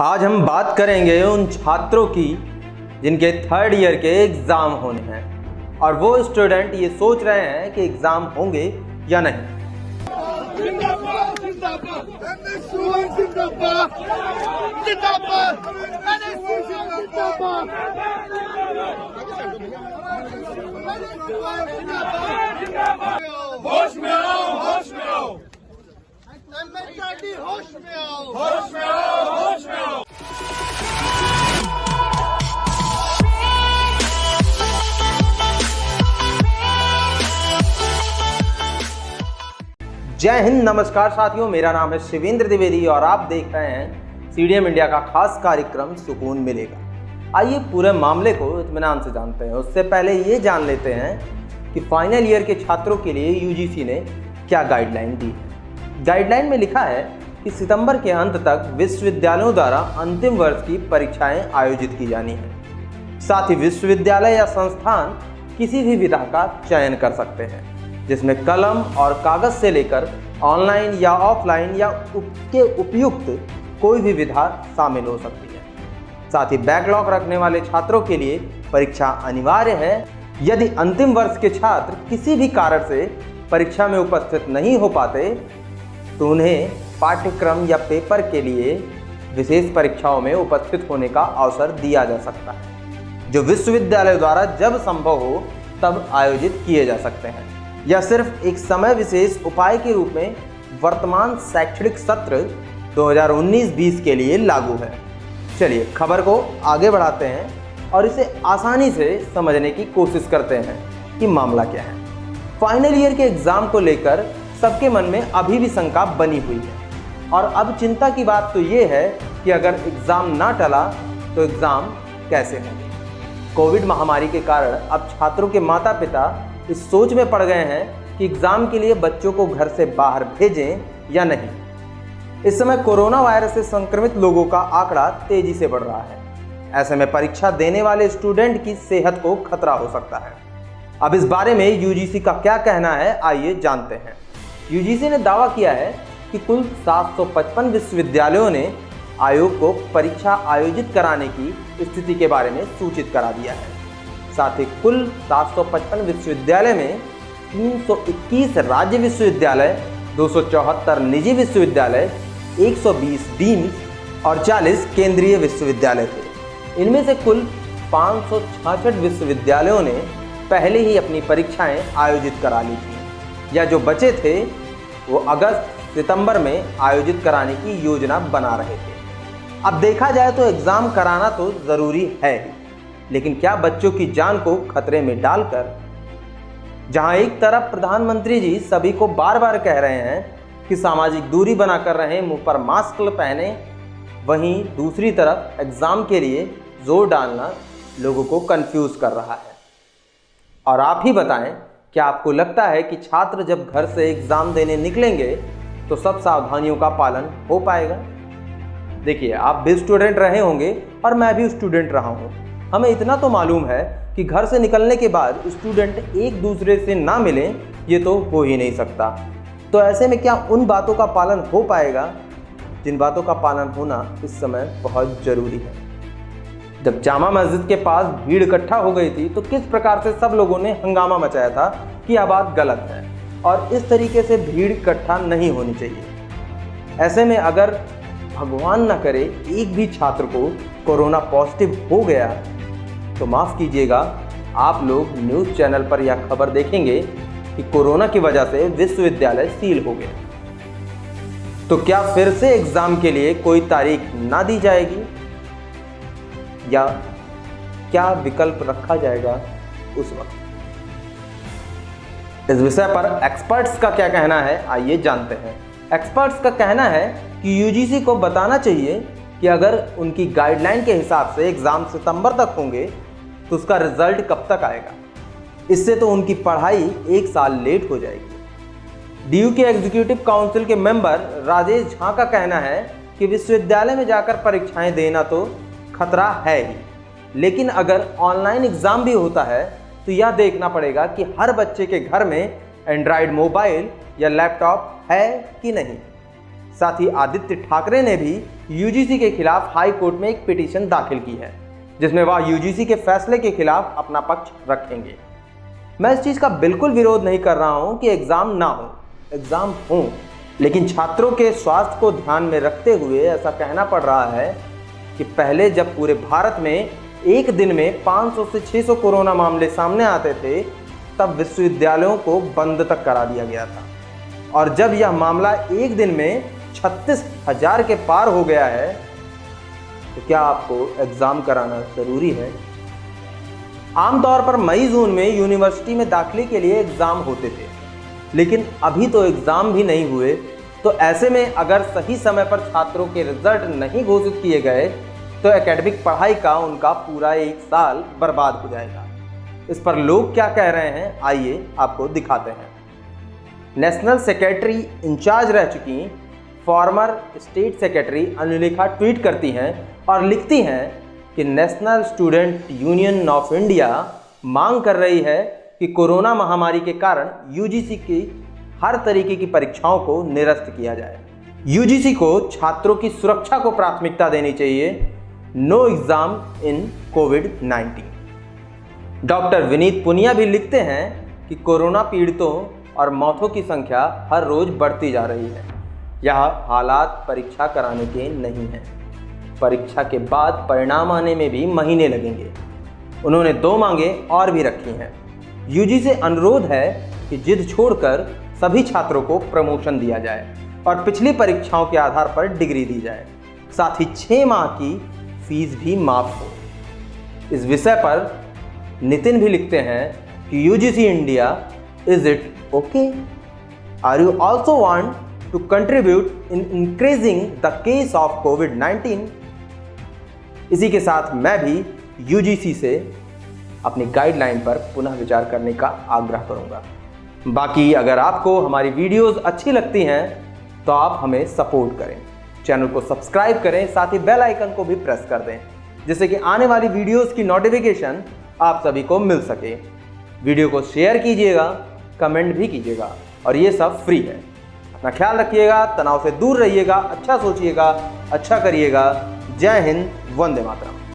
आज हम बात करेंगे उन छात्रों की जिनके थर्ड ईयर के एग्ज़ाम होने हैं और वो स्टूडेंट ये सोच रहे हैं कि एग्ज़ाम होंगे या नहीं। होश में आओ, होश में आओ, होश में आओ, होश में आओ, होश में आओ। जय हिंद, नमस्कार साथियों, मेरा नाम है शिवेंद्र द्विवेदी और आप देख रहे हैं सीडीएम इंडिया का खास कार्यक्रम सुकून मिलेगा। आइए पूरे मामले को इत्मीनान से जानते हैं। उससे पहले ये जान लेते हैं कि फाइनल ईयर के छात्रों के लिए यूजीसी ने क्या गाइडलाइन दी है। गाइडलाइन में लिखा है कि सितंबर के अंत तक विश्वविद्यालयों द्वारा अंतिम वर्ष की परीक्षाएं आयोजित की जानी है। साथ ही विश्वविद्यालय या संस्थान किसी भी विधा का चयन कर सकते हैं जिसमें कलम और कागज से लेकर ऑनलाइन या ऑफलाइन या उसके उपयुक्त कोई भी विधा शामिल हो सकती है। साथ ही बैकलॉग रखने वाले छात्रों के लिए परीक्षा अनिवार्य है। यदि अंतिम वर्ष के छात्र किसी भी कारण से परीक्षा में उपस्थित नहीं हो पाते तो उन्हें पाठ्यक्रम या पेपर के लिए विशेष परीक्षाओं में उपस्थित होने का अवसर दिया जा सकता है, जो विश्वविद्यालय द्वारा जब संभव हो तब आयोजित किए जा सकते हैं। यह सिर्फ एक समय विशेष उपाय के रूप में वर्तमान शैक्षणिक सत्र 2019-20 के लिए लागू है। चलिए खबर को आगे बढ़ाते हैं और इसे आसानी से समझने की कोशिश करते हैं कि मामला क्या है। फाइनल ईयर के एग्ज़ाम को लेकर सबके मन में अभी भी शंका बनी हुई है और अब चिंता की बात तो ये है कि अगर एग्ज़ाम ना टला तो एग्ज़ाम कैसे होंगे। कोविड महामारी के कारण अब छात्रों के माता पिता इस सोच में पड़ गए हैं कि एग्ज़ाम के लिए बच्चों को घर से बाहर भेजें या नहीं। इस समय कोरोना वायरस से संक्रमित लोगों का आंकड़ा तेजी से बढ़ रहा है। ऐसे में परीक्षा देने वाले स्टूडेंट की सेहत को खतरा हो सकता है। अब इस बारे में यूजीसी का क्या कहना है, आइए जानते हैं। यूजीसी ने दावा किया है कि कुल 755 विश्वविद्यालयों ने आयोग को परीक्षा आयोजित कराने की स्थिति के बारे में सूचित करा दिया है। साथ ही कुल 755 विश्वविद्यालय में 321 राज्य विश्वविद्यालय, 274 निजी विश्वविद्यालय, 120 डीम्ड और 40 केंद्रीय विश्वविद्यालय थे। इनमें से कुल 566 विश्वविद्यालयों ने पहले ही अपनी परीक्षाएं आयोजित करा ली थी या जो बचे थे वो अगस्त सितंबर में आयोजित कराने की योजना बना रहे थे। अब देखा जाए तो एग्ज़ाम कराना तो ज़रूरी है ही, लेकिन क्या बच्चों की जान को खतरे में डालकर? जहां एक तरफ प्रधानमंत्री जी सभी को बार बार कह रहे हैं कि सामाजिक दूरी बनाकर रहें, मुंह पर मास्क पहने, वहीं दूसरी तरफ एग्ज़ाम के लिए जोर डालना लोगों को कंफ्यूज कर रहा है। और आप ही बताएं, क्या आपको लगता है कि छात्र जब घर से एग्ज़ाम देने निकलेंगे तो सब सावधानियों का पालन हो पाएगा? देखिए, आप भी स्टूडेंट रहे होंगे और मैं भी स्टूडेंट रहा हूँ। हमें इतना तो मालूम है कि घर से निकलने के बाद स्टूडेंट एक दूसरे से ना मिलें, ये तो हो ही नहीं सकता। तो ऐसे में क्या उन बातों का पालन हो पाएगा जिन बातों का पालन होना इस समय बहुत ज़रूरी है? जब जामा मस्जिद के पास भीड़ इकट्ठा हो गई थी तो किस प्रकार से सब लोगों ने हंगामा मचाया था कि यह बात गलत है और इस तरीके से भीड़ इकट्ठा नहीं होनी चाहिए। ऐसे में अगर भगवान न करे एक भी छात्र को कोरोना पॉजिटिव हो गया तो माफ़ कीजिएगा, आप लोग न्यूज़ चैनल पर यह खबर देखेंगे कि कोरोना की वजह से विश्वविद्यालय सील हो गए। तो क्या फिर से एग्ज़ाम के लिए कोई तारीख ना दी जाएगी या क्या विकल्प रखा जाएगा उस वक्त? इस विषय पर एक्सपर्ट्स का क्या कहना है, आइए जानते हैं। एक्सपर्ट्स का कहना है कि यूजीसी को बताना चाहिए कि अगर उनकी गाइडलाइन के हिसाब से एग्ज़ाम सितंबर तक होंगे तो उसका रिजल्ट कब तक आएगा। इससे तो उनकी पढ़ाई एक साल लेट हो जाएगी। डीयू के एग्जीक्यूटिव काउंसिल के मेंबर राजेश झा का कहना है कि विश्वविद्यालय में जाकर परीक्षाएं देना तो खतरा है ही, लेकिन अगर ऑनलाइन एग्ज़ाम भी होता है तो यह देखना पड़ेगा कि हर बच्चे के घर में एंड्रॉयड मोबाइल या लैपटॉप है कि नहीं। साथ ही आदित्य ठाकरे ने भी यूजीसी के खिलाफ हाई कोर्ट में एक पिटीशन दाखिल की है, जिसमें वह यूजीसी के फैसले के खिलाफ अपना पक्ष रखेंगे। मैं इस चीज़ का बिल्कुल विरोध नहीं कर रहा हूं कि एग्ज़ाम ना हो, एग्ज़ाम हो, लेकिन छात्रों के स्वास्थ्य को ध्यान में रखते हुए ऐसा कहना पड़ रहा है कि पहले जब पूरे भारत में एक दिन में 500 से 600 कोरोना मामले सामने आते थे, तब विश्वविद्यालयों को बंद तक करा दिया गया था, और जब यह मामला एक दिन में 36,000 के पार हो गया है, तो क्या आपको एग्ज़ाम कराना ज़रूरी है? आमतौर पर मई जून में यूनिवर्सिटी में दाखिले के लिए एग्ज़ाम होते थे, लेकिन अभी तो एग्ज़ाम भी नहीं हुए। तो ऐसे में अगर सही समय पर छात्रों के रिजल्ट नहीं घोषित किए गए तो एकेडमिक पढ़ाई का उनका पूरा एक साल बर्बाद हो जाएगा। इस पर लोग क्या कह रहे हैं, आइए आपको दिखाते हैं। नेशनल सेक्रेटरी इंचार्ज रह चुकी farmer state secretary Anulekha tweet करती हैं और लिखती हैं कि national student union of India मांग कर रही है कि कोरोना महामारी के कारण यूजीसी की हर तरीके की परीक्षाओं को निरस्त किया जाए। यूजीसी को छात्रों की सुरक्षा को प्राथमिकता देनी चाहिए। नो एग्जाम इन कोविड-19। डॉक्टर विनीत पुनिया भी लिखते हैं कि कोरोना पीड़ितों और मौतों की संख्या हर रोज बढ़ती जा रही है। यह हालात परीक्षा कराने के नहीं हैं। परीक्षा के बाद परिणाम आने में भी महीने लगेंगे। उन्होंने 2 मांगें और भी रखी हैं। यूजीसी से अनुरोध है कि जिद छोड़कर सभी छात्रों को प्रमोशन दिया जाए और पिछली परीक्षाओं के आधार पर डिग्री दी जाए। साथ ही 6 माह की फीस भी माफ हो। इस विषय पर नितिन भी लिखते हैं कि UGC India, is it okay? Are you also want to contribute in increasing the case of कोविड-19? इसी के साथ मैं भी यूजीसी से अपनी गाइडलाइन पर पुनः विचार करने का आग्रह करूंगा। बाकी अगर आपको हमारी वीडियोस अच्छी लगती हैं तो आप हमें सपोर्ट करें, चैनल को सब्सक्राइब करें, साथ ही बेल आइकन को भी प्रेस कर दें, जिससे कि आने वाली वीडियोस की नोटिफिकेशन आप सभी को मिल सके। वीडियो को शेयर कीजिएगा, कमेंट भी कीजिएगा, और ये सब फ्री है। अपना ख्याल रखिएगा, तनाव से दूर रहिएगा, अच्छा सोचिएगा, अच्छा करिएगा। जय हिंद, वंदे मातरम।